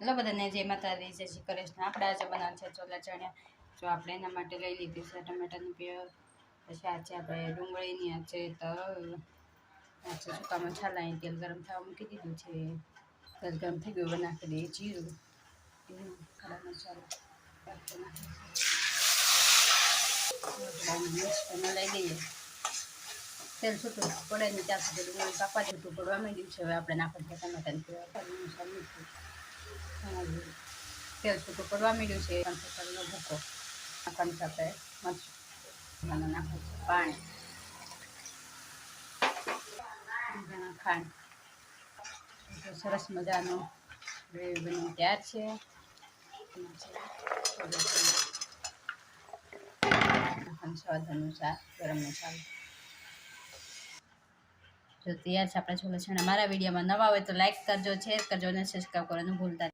Hello બધાને, જય માતાજી, જય શ્રી કૃષ્ણ। આપણે આજે બનાવ છે ચોલા ચણ્યા। જો આપણે એના માટે લઈ લીધી છે ટમેટાની પ્યોર, પછી આ છે આપણે ડુંગળીની, આ છે તલ, આ છે સૂકા મસાલા, અહીં તેલ ગરમ થવા મૂકી દીધું છે। તેલ ગરમ થઈ ગયું, નાખી દઈએ જીરું, ખડા મસાલો લઈ દઈએ। તેલ છૂટું પડે ને ત્યાં સુધી ડુંગળી પાકવા છૂટું પડવા માંડ્યું છે। હવે આપણે નાખવાનું છે ટમેટાની પ્યોર, તેલ છૂટું પડવા માંડ્યું છે। તલનો ભૂકો નાખવાનું છે, આપણે મરચું નાખવાનું છે, પાણી, ખાંડ। સરસ મજાનો ગ્રેવી બની તૈયાર છે। સ્વાદ અનુસાર ગરમ મસાલો। જો તૈયાર છે આપણા છોલા ચણા। મારા વિડીયોમાં નવા હોય તો લાઈક કરજો, શેર કરજો અને સબસ્ક્રાઈબ કરવાનું ભૂલતા